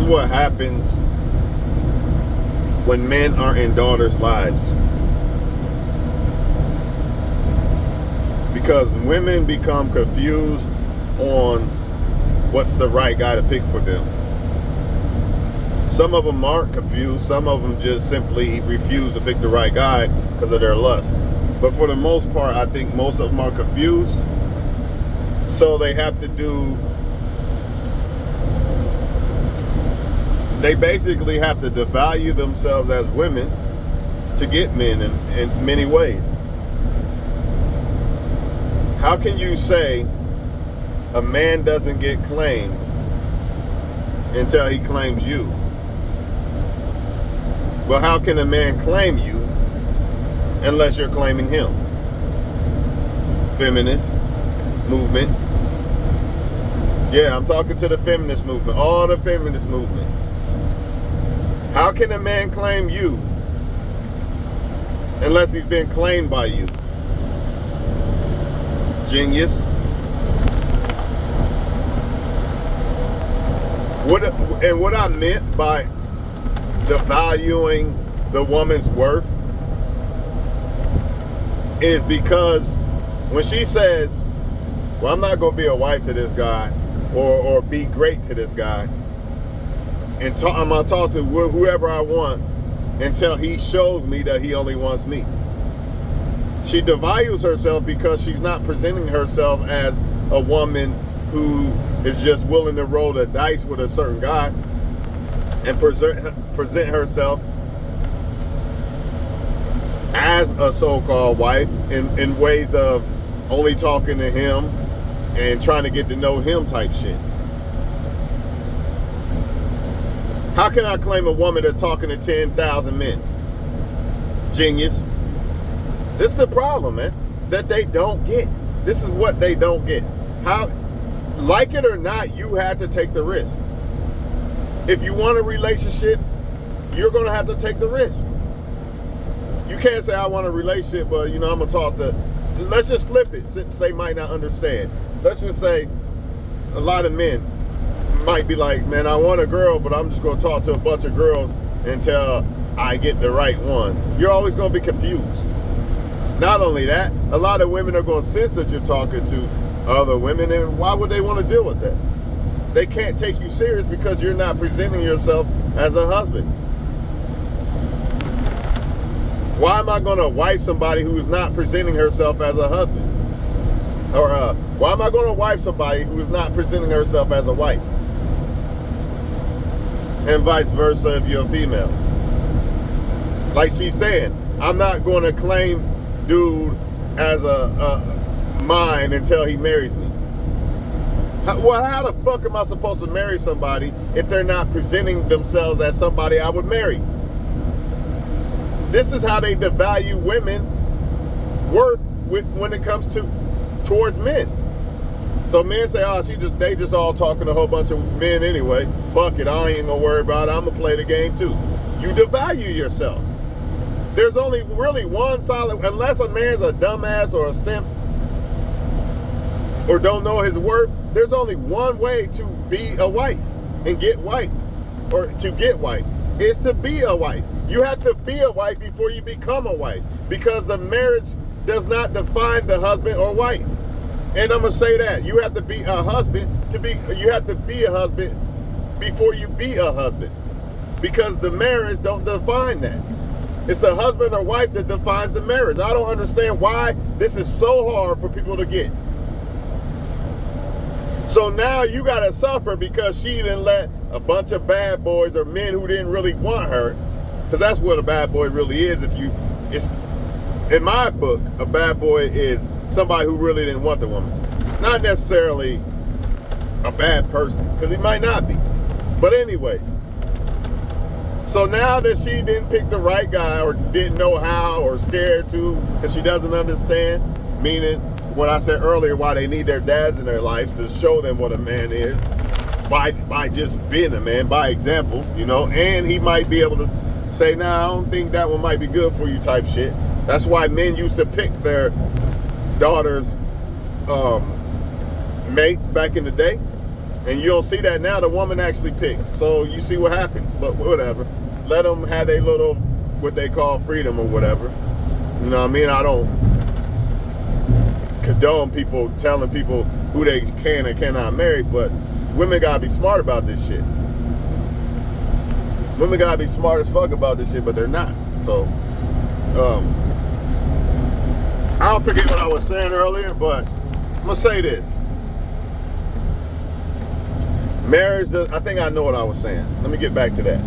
what happens when men are in daughters' lives. Because women become confused on what's the right guy to pick for them. Some of them aren't confused. Some of them just simply refuse to pick the right guy because of their lust. But for the most part, I think most of them are confused. So they have to they basically have to devalue themselves as women to get men in many ways. How can you say a man doesn't get claimed until he claims you? Well, how can a man claim you unless you're claiming him? Feminist movement. Yeah, I'm talking to the feminist movement. All the feminist movement. How can a man claim you unless he's been claimed by you? Genius. What I meant by devaluing the woman's worth is because when she says, well, I'm not going to be a wife to this guy or be great to this guy, and I'm going to talk to whoever I want until he shows me that he only wants me. She devalues herself because she's not presenting herself as a woman who is just willing to roll the dice with a certain guy and present herself as a so-called wife in ways of only talking to him and trying to get to know him type shit. How can I claim a woman that's talking to 10,000 men? Genius. This is the problem, man, that they don't get. This is what they don't get. How, like it or not, you had to take the risk. If you want a relationship, you're going to have to take the risk. You can't say, I want a relationship, but, I'm going to talk to... Let's just flip it, since they might not understand. Let's just say a lot of men might be like, man, I want a girl, but I'm just going to talk to a bunch of girls until I get the right one. You're always going to be confused. Not only that, a lot of women are going to sense that you're talking to other women, and why would they want to deal with that? They can't take you serious because you're not presenting yourself as a husband. Why am I going to wife somebody who is not presenting herself as a husband? Or why am I going to wife somebody who is not presenting herself as a wife? And vice versa if you're a female. Like she's saying, I'm not going to claim dude as a mine until he marries me. How the fuck am I supposed to marry somebody if they're not presenting themselves as somebody I would marry? This is how they devalue women worth when it comes towards men. So men say, oh, they just all talking to a whole bunch of men anyway. Fuck it, I ain't gonna worry about it. I'm gonna play the game too. You devalue yourself. There's only really one solid, unless a man's a dumbass or a simp or don't know his worth, there's only one way to be a wife and get wiped, or to get wiped, is to be a wife. You have to be a wife before you become a wife, because the marriage does not define the husband or wife. And I'm gonna say that you have to be a husband you have to be a husband before you be a husband, because the marriage don't define that. It's the husband or wife that defines the marriage. I don't understand why this is so hard for people to get. So now you gotta suffer because she didn't let a bunch of bad boys or men who didn't really want her, because that's what a bad boy really is. It's in my book, a bad boy is somebody who really didn't want the woman. Not necessarily a bad person, because he might not be. But anyways, so now that she didn't pick the right guy, or didn't know how, or scared to, because she doesn't understand, meaning what I said earlier, why they need their dads in their lives to show them what a man is, by just being a man, by example, and he might be able to say, nah, I don't think that one might be good for you type shit. That's why men used to pick their daughters' mates back in the day. And you don't see that now. The woman actually picks. So you see what happens. But whatever. Let them have their little, what they call freedom or whatever. You know what I mean? I don't condone people telling people who they can and cannot marry, but women gotta be smart about this shit. Women gotta be smart as fuck about this shit, but they're not. So, I don't forget what I was saying earlier, but I'm gonna say this. Marriage does, I think I know what I was saying. Let me get back to that.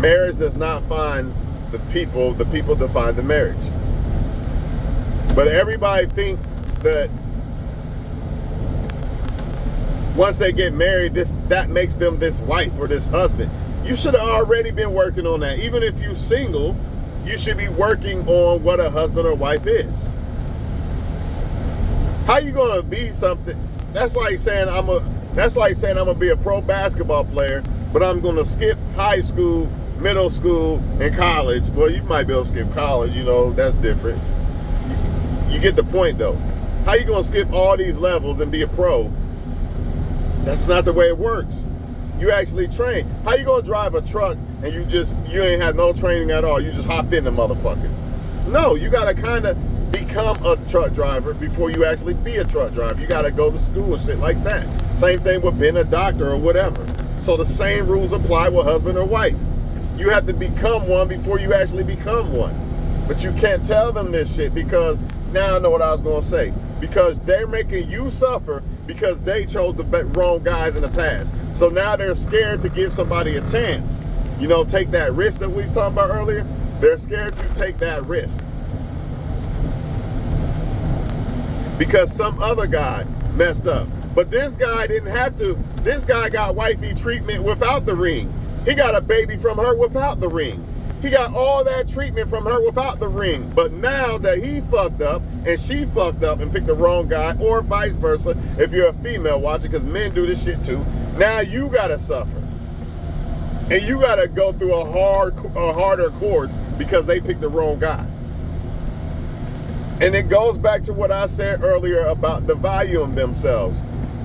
Marriage does not find the people define the marriage. But everybody think that once they get married, that makes them this wife or this husband. You should have already been working on that. Even if you're single, you should be working on what a husband or wife is. How you gonna be something? That's like saying I'm gonna be a pro basketball player, but I'm gonna skip high school, middle school, and college. Well, you might be able to skip college, you know, that's different. You get the point though. How you gonna skip all these levels and be a pro? That's not the way it works. You actually train. How you gonna drive a truck and you ain't had no training at all? You just hop in the motherfucker. No, you gotta kind of become a truck driver before you actually be a truck driver. You gotta go to school and shit like that. Same thing with being a doctor or whatever. So the same rules apply with husband or wife. You have to become one before you actually become one. But you can't tell them this shit because now I know what I was gonna say. Because they're making you suffer because they chose the wrong guys in the past. So now they're scared to give somebody a chance. You know, take that risk that we was talking about earlier. They're scared to take that risk. Because some other guy messed up. But this guy didn't have to. This guy got wifey treatment without the ring. He got a baby from her without the ring. He got all that treatment from her without the ring. But now that he fucked up and she fucked up and picked the wrong guy, or vice versa, if you're a female watching, because men do this shit too, now you gotta suffer. And you gotta go through a harder course because they picked the wrong guy. And it goes back to what I said earlier about the value of themselves.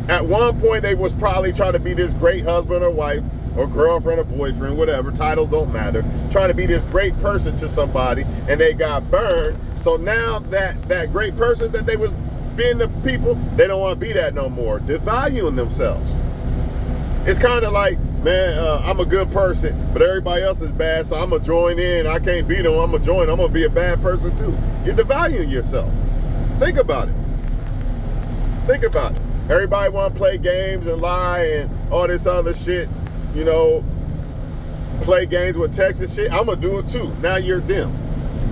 At one point, they was probably trying to be this great husband or wife, or girlfriend or boyfriend, whatever, titles don't matter, trying to be this great person to somebody, and they got burned. So now that great person that they was being to people, they don't want to be that no more. They're valuing themselves. It's kind of like, man, I'm a good person, but everybody else is bad, so I'm going to join in. I can't beat them. I'm going to join. I'm going to be a bad person too. You're devaluing yourself. Think about it. Think about it. Everybody want to play games and lie and all this other shit. You know, play games with text and shit. I'm going to do it too. Now you're them.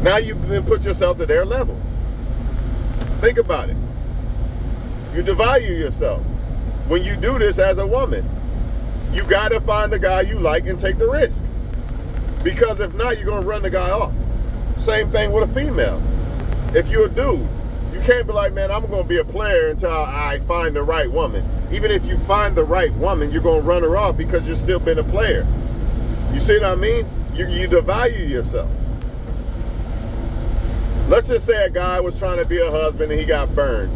Now you've been put yourself to their level. Think about it. You devalue yourself. When you do this as a woman, you got to find the guy you like and take the risk. Because if not, you're going to run the guy off. Same thing with a female. If you're a dude, you can't be like, man, I'm going to be a player until I find the right woman. Even if you find the right woman, you're going to run her off because you're still been a player. You see what I mean? You devalue yourself. Let's just say a guy was trying to be a husband and he got burned,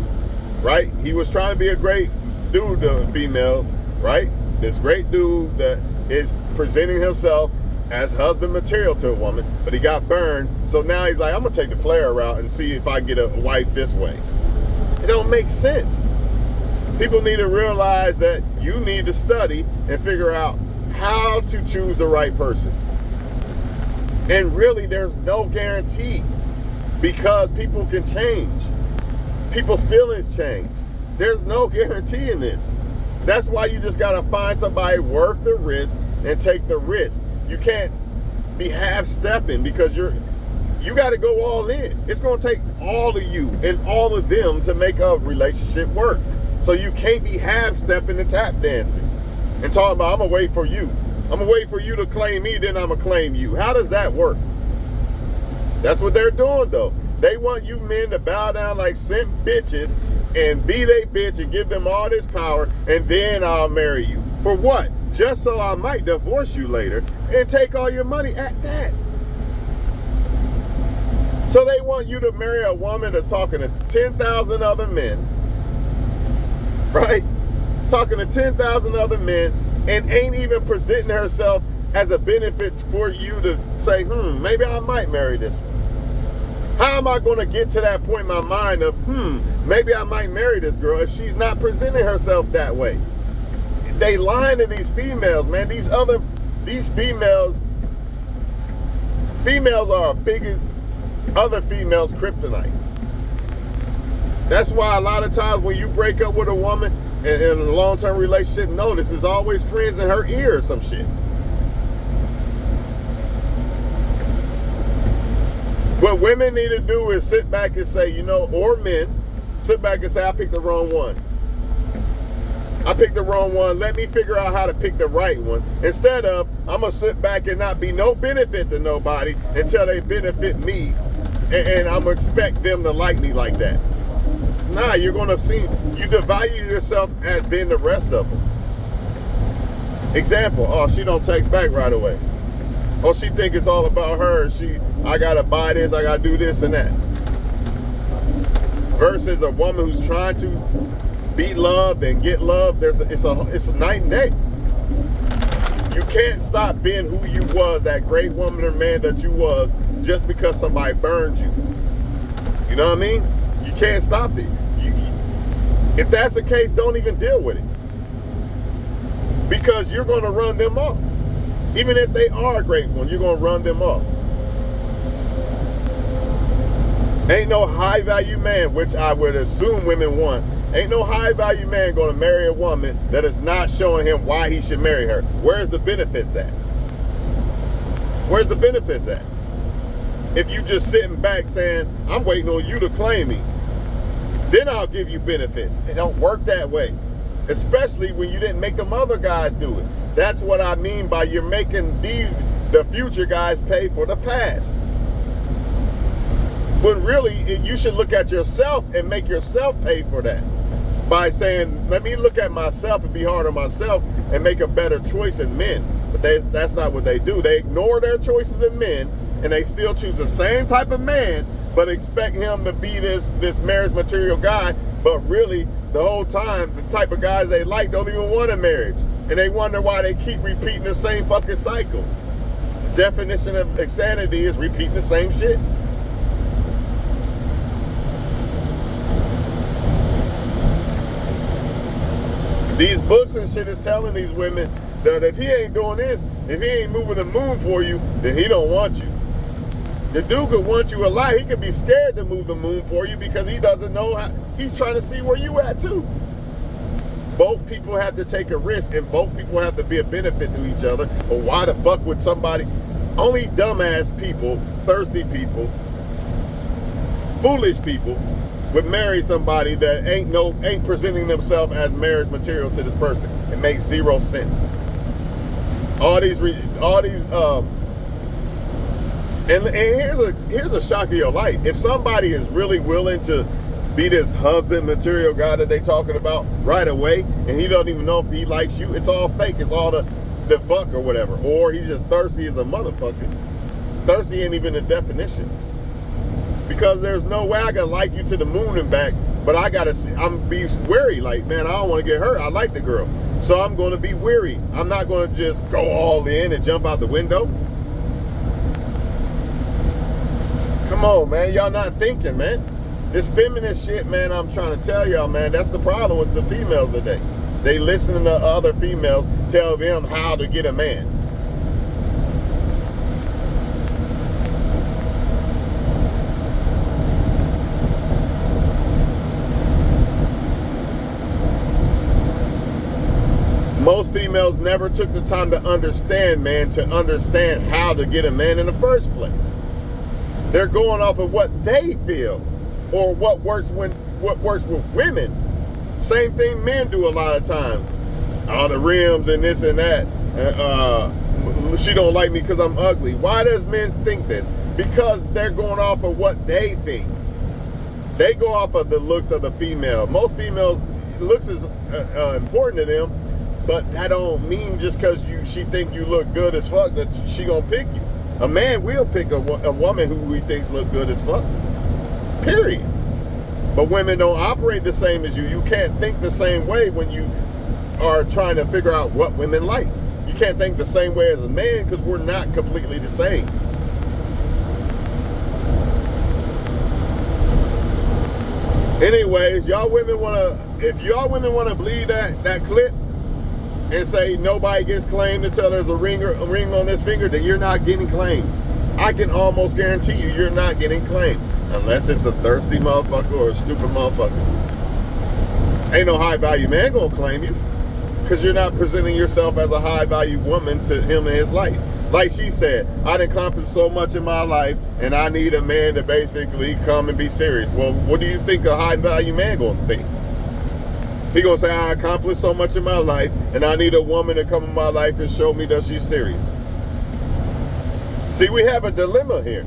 right? He was trying to be a great dude to females, right? This great dude that is presenting himself as husband material to a woman, but he got burned. So now he's like, I'm going to take the player route and see if I can get a wife this way. It don't make sense. People need to realize that you need to study and figure out how to choose the right person. And really, there's no guarantee because people can change. People's feelings change. There's no guarantee in this. That's why you just got to find somebody worth the risk and take the risk. You can't be half-stepping because you got to go all in. It's going to take all of you and all of them to make a relationship work. So you can't be half-stepping and tap dancing and talking about, I'm going to wait for you. I'm going to wait for you to claim me, then I'm going to claim you. How does that work? That's what they're doing, though. They want you men to bow down like simp bitches and be they bitch and give them all this power, and then I'll marry you. For what? Just so I might divorce you later and take all your money at that. So they want you to marry a woman that's talking to 10,000 other men, right? talking to 10,000 other men, and ain't even presenting herself as a benefit for you to say, maybe I might marry this one. How am I going to get to that point in my mind of, maybe I might marry this girl if she's not presenting herself that way? They lying to these females, man. These females are our biggest other females' kryptonite. That's why a lot of times when you break up with a woman in a long-term relationship, notice it's always friends in her ear or some shit. What women need to do is sit back and say, or men, sit back and say, I picked the wrong one. I picked the wrong one. Let me figure out how to pick the right one. Instead of, I'm going to sit back and not be no benefit to nobody until they benefit me. And I'm going to expect them to like me like that. Nah, you're going to see, you devalue yourself as being the rest of them. Example, she don't text back right away. She think it's all about her. I got to buy this, I got to do this and that. Versus a woman who's trying to be loved and get loved, it's a night and day. You can't stop being who you was, that great woman or man that you was, just because somebody burned you. You know what I mean? You can't stop it. If that's the case, don't even deal with it. Because you're going to run them off. Even if they are a great one, you're going to run them off. Ain't no high value man, which I would assume women want. Ain't no high value man going to marry a woman that is not showing him why he should marry her. Where's the benefits at? Where's the benefits at? If you just sitting back saying, I'm waiting on you to claim me, then I'll give you benefits. It don't work that way. Especially when you didn't make them other guys do it. That's what I mean by you're making the future guys pay for the past. When really, you should look at yourself and make yourself pay for that. By saying, let me look at myself and be hard on myself and make a better choice in men. But that's not what they do. They ignore their choices in men and they still choose the same type of man, but expect him to be this marriage material guy. But really, the whole time, the type of guys they like don't even want a marriage. And they wonder why they keep repeating the same fucking cycle. The definition of insanity is repeating the same shit. These books and shit is telling these women that if he ain't doing this, if he ain't moving the moon for you, then he don't want you. The dude could want you a lot. He could be scared to move the moon for you because he doesn't know how. He's trying to see where you at too. Both people have to take a risk and both people have to be a benefit to each other. Or why the fuck would somebody, only dumbass people, thirsty people, foolish people would marry somebody that ain't presenting themselves as marriage material to this person. It makes zero sense. And here's a shock of your life. If somebody is really willing to be this husband material guy that they talking about right away, and he doesn't even know if he likes you, it's all fake. It's all the fuck or whatever. Or he's just thirsty as a motherfucker. Thirsty ain't even a definition. Because there's no way I can like you to the moon and back, but I'm be wary. Like, man, I don't want to get hurt. I like the girl. So I'm going to be wary. I'm not going to just go all in and jump out the window. Come on, man. Y'all not thinking, man. This feminist shit, man, I'm trying to tell y'all, man, that's the problem with the females today. They listening to other females tell them how to get a man. Most females never took the time to understand, man, to understand how to get a man in the first place. They're going off of what they feel or what works with women. Same thing men do a lot of times. All the rims and this and that. She don't like me because I'm ugly. Why does men think this? Because they're going off of what they think. They go off of the looks of the female. Most females, looks is important to them, but that don't mean just because she think you look good as fuck that she gonna pick you. A man will pick a woman who he thinks look good as fuck. Period. But women don't operate the same as you. You can't think the same way when you are trying to figure out what women like. You can't think the same way as a man because we're not completely the same. Anyways, y'all women if y'all women wanna believe that clip and say nobody gets claimed until there's a ring on this finger, then you're not getting claimed. I can almost guarantee you're not getting claimed unless it's a thirsty motherfucker or a stupid motherfucker. Ain't no high value man gonna claim you because you're not presenting yourself as a high value woman to him in his life. Like she said, I done accomplished so much in my life and I need a man to basically come and be serious. Well, what do you think a high value man gonna think? He gonna say, I accomplished so much in my life and I need a woman to come in my life and show me that she's serious. See, we have a dilemma here.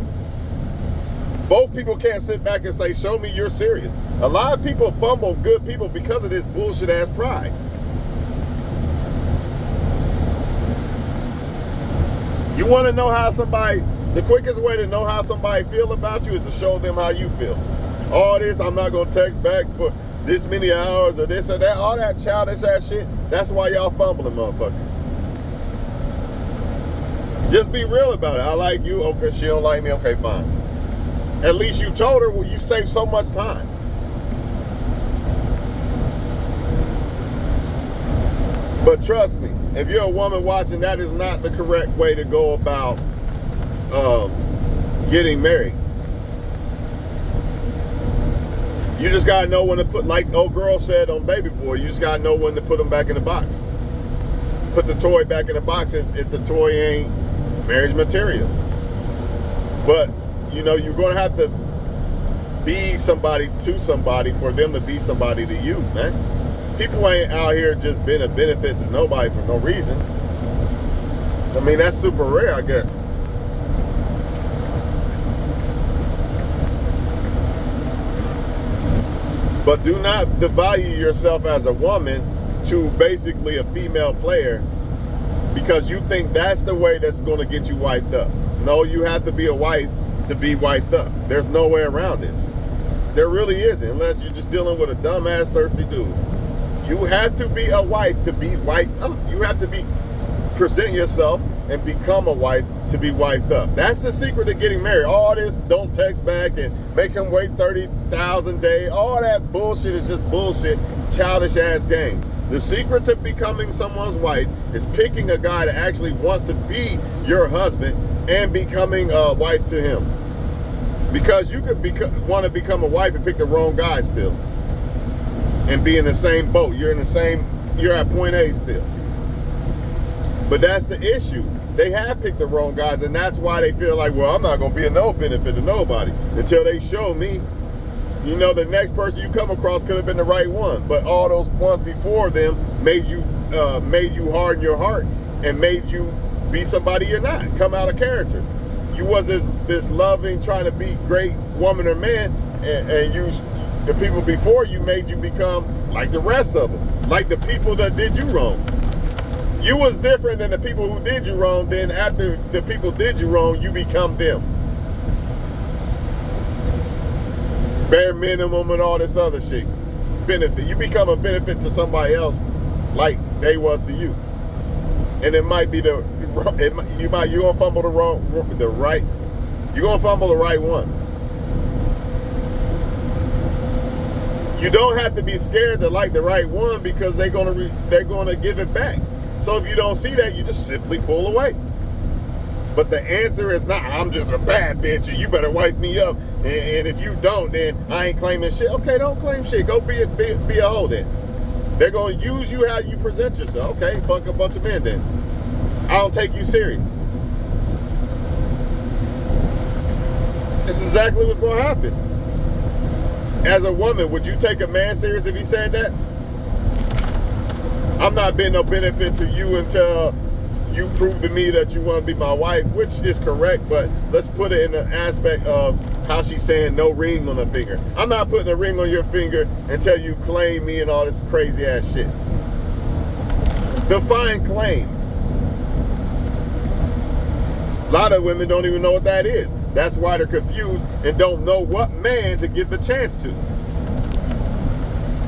Both people can't sit back and say, show me you're serious. A lot of people fumble good people because of this bullshit ass pride. You want to know how somebody, the quickest way to know how somebody feel about you is to show them how you feel. All this, I'm not going to text back for this many hours or this or that, all that childish ass shit, that's why y'all fumbling, motherfuckers. Just be real about it. I like you, okay, she don't like me, okay, fine. At least you told her, well, you saved so much time. But trust me, if you're a woman watching, that is not the correct way to go about getting married. You just gotta know when to put, like old girl said on Baby Boy, you just gotta know when to put them back in the box. Put the toy back in the box if the toy ain't marriage material. But, you know, you're gonna have to be somebody to somebody for them to be somebody to you, man. People ain't out here just being a benefit to nobody for no reason. I mean, that's super rare, I guess. But do not devalue yourself as a woman to basically a female player because you think that's the way that's going to get you wiped up. No, you have to be a wife to be wiped up. There's no way around this. There really isn't, unless you're just dealing with a dumbass thirsty dude. You have to be a wife to be wiped up. You have to present yourself and become a wife to be wiped up. That's the secret to getting married. All this don't text back and make him wait 30,000 days. All that bullshit is just bullshit, childish ass games. The secret to becoming someone's wife is picking a guy that actually wants to be your husband and becoming a wife to him. Because you could want to become a wife and pick the wrong guy still. And be in the same boat. You're at point A still. But that's the issue. They have picked the wrong guys, and that's why they feel like, well, I'm not going to be a no benefit to nobody until they show me, you know, the next person you come across could have been the right one. But all those ones before them made you harden your heart and made you be somebody you're not. Come out of character. You was this loving, trying to be great woman or man, and the people before you made you become like the rest of them, like the people that did you wrong. You was different than the people who did you wrong. Then after the people did you wrong, you become them. Bare minimum and all this other shit. Benefit. You become a benefit to somebody else like they was to you. And it might be you're gonna fumble the right one. You don't have to be scared to like the right one because they're gonna give it back. So if you don't see that, you just simply pull away. But the answer is not, I'm just a bad bitch and you better wipe me up. And if you don't, then I ain't claiming shit. Okay, don't claim shit. Go be a hoe then. They're going to use you how you present yourself. Okay, fuck a bunch of men then. I don't take you serious. That's exactly what's going to happen. As a woman, would you take a man serious if he said that? I'm not being no benefit to you until you prove to me that you want to be my wife, which is correct, but let's put it in the aspect of how she's saying no ring on her finger. I'm not putting a ring on your finger until you claim me and all this crazy ass shit. Define claim. A lot of women don't even know what that is. That's why they're confused and don't know what man to give the chance to.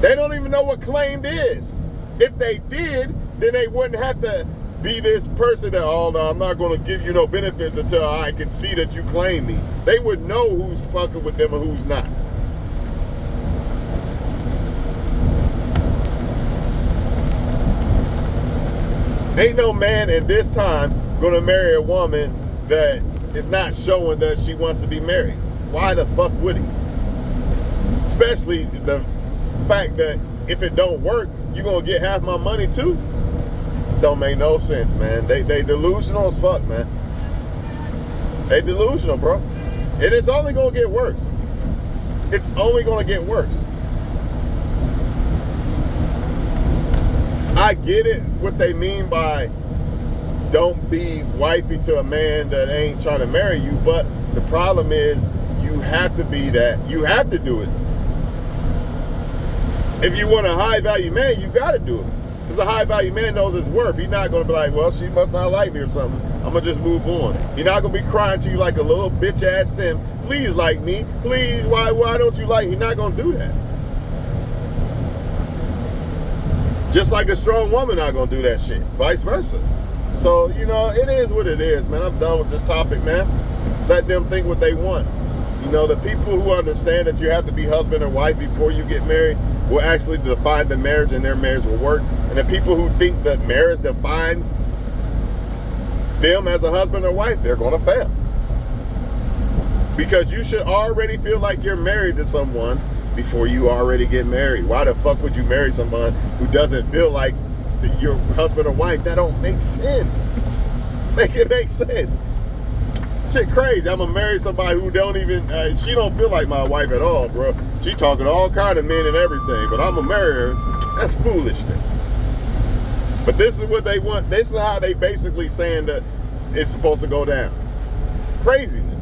They don't even know what claimed is. If they did, then they wouldn't have to be this person that, oh no, I'm not going to give you no benefits until I can see that you claim me. They would know who's fucking with them and who's not. Ain't no man in this time going to marry a woman that is not showing that she wants to be married. Why the fuck would he? Especially the fact that if it don't work, you're going to get half my money too. Don't make no sense, man. They delusional as fuck, man. They delusional, bro. And it's only going to get worse. It's only going to get worse. I get it, what they mean by don't be wifey to a man that ain't trying to marry you, but the problem is you have to be that. You have to do it. If you want a high value man, you got to do it. Because a high value man knows his worth. He's not going to be like, well, she must not like me or something. I'm going to just move on. He's not going to be crying to you like a little bitch ass simp. Please like me. Please, why don't you like me? He's not going to do that. Just like a strong woman not going to do that shit. Vice versa. So, you know, it is what it is, man. I'm done with this topic, man. Let them think what they want. You know, the people who understand that you have to be husband or wife before you get married will actually define the marriage and their marriage will work. And the people who think that marriage defines them as a husband or wife, they're going to fail. Because you should already feel like you're married to someone before you already get married. Why the fuck would you marry someone who doesn't feel like your husband or wife? That don't make sense. Make it make sense. Shit crazy. I'm gonna marry somebody who don't even, she don't feel like my wife at all, bro. She talking to all kind of men and everything, but I'm gonna marry her. That's foolishness. But this is what they want. This is how they basically saying that it's supposed to go down. Craziness.